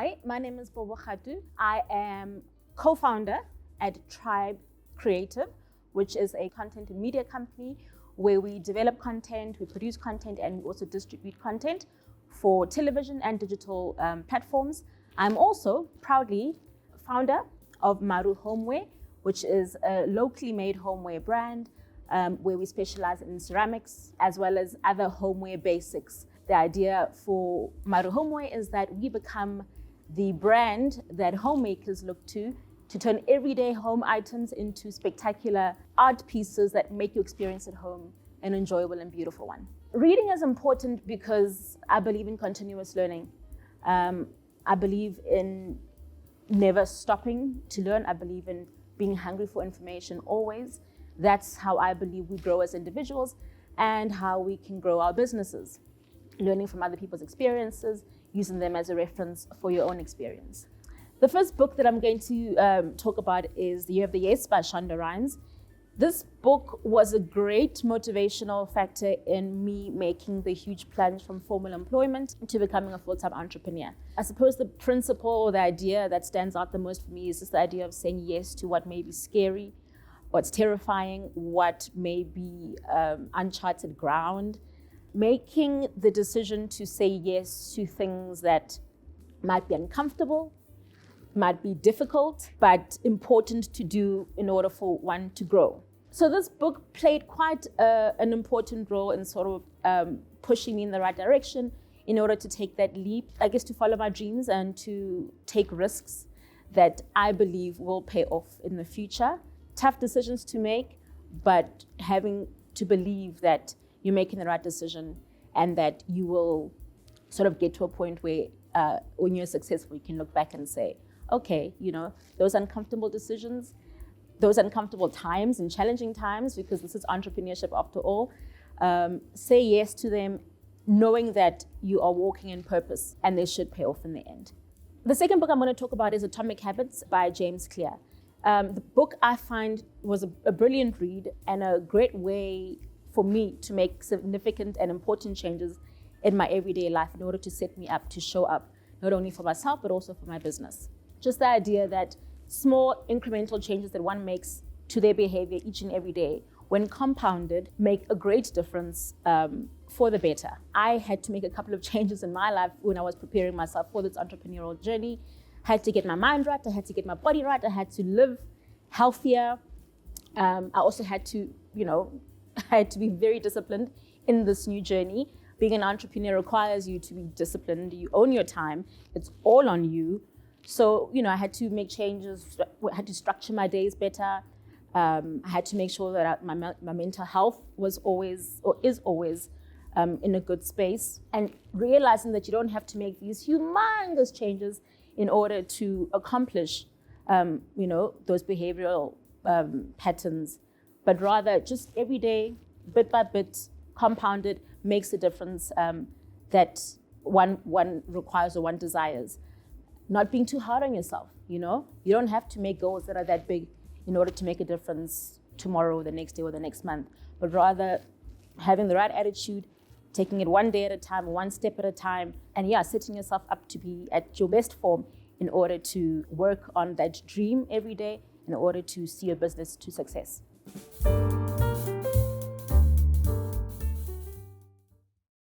Hi, my name is Bobo Radu. I am co-founder at Tribe Creative, which is a content and media company where we develop content, we produce content, and we also distribute content for television and digital platforms. I'm also proudly founder of Maru Homeware, which is a locally made homeware brand where we specialize in ceramics as well as other homeware basics. The idea for Maru Homeware is that we become the brand that homemakers look to turn everyday home items into spectacular art pieces that make your experience at home an enjoyable and beautiful one. Reading is important because I believe in continuous learning. I believe in never stopping to learn. I believe in being hungry for information always. That's how I believe we grow as individuals and how we can grow our businesses. Learning from other people's experiences, using them as a reference for your own experience. The first book that I'm going to talk about is The Year of the Yes by Shonda Rhimes. This book was a great motivational factor in me making the huge plunge from formal employment to becoming a full-time entrepreneur. I suppose the principle or the idea that stands out the most for me is just the idea of saying yes to what may be scary, what's terrifying, what may be uncharted ground. Making the decision to say yes to things that might be uncomfortable, might be difficult, but important to do in order for one to grow. So this book played quite an important role in sort of pushing me in the right direction in order to take that leap, I guess, to follow my dreams and to take risks that I believe will pay off in the future. Tough decisions to make, but having to believe that you're making the right decision and that you will sort of get to a point where when you're successful, you can look back and say, okay, those uncomfortable decisions, those uncomfortable times and challenging times, because this is entrepreneurship after all, say yes to them, knowing that you are walking in purpose and they should pay off in the end. The second book I'm going to talk about is Atomic Habits by James Clear. The book I find was a brilliant read and a great way for me to make significant and important changes in my everyday life in order to set me up to show up, not only for myself, but also for my business. Just the idea that small incremental changes that one makes to their behavior each and every day, when compounded, make a great difference for the better. I had to make a couple of changes in my life when I was preparing myself for this entrepreneurial journey. I had to get my mind right, I had to get my body right, I had to live healthier. I also had to, I had to be very disciplined in this new journey. Being an entrepreneur requires you to be disciplined. You own your time. It's all on you. So, I had to make changes. I had to structure my days better. I had to make sure that my mental health was always, or is always, in a good space. And realizing that you don't have to make these humongous changes in order to accomplish, those behavioral patterns, but rather just every day, bit by bit, compounded, makes a difference that one requires or one desires. Not being too hard on yourself, You don't have to make goals that are that big in order to make a difference tomorrow or the next day or the next month, but rather having the right attitude, taking it one day at a time, one step at a time, and setting yourself up to be at your best form in order to work on that dream every day, in order to see your business to success.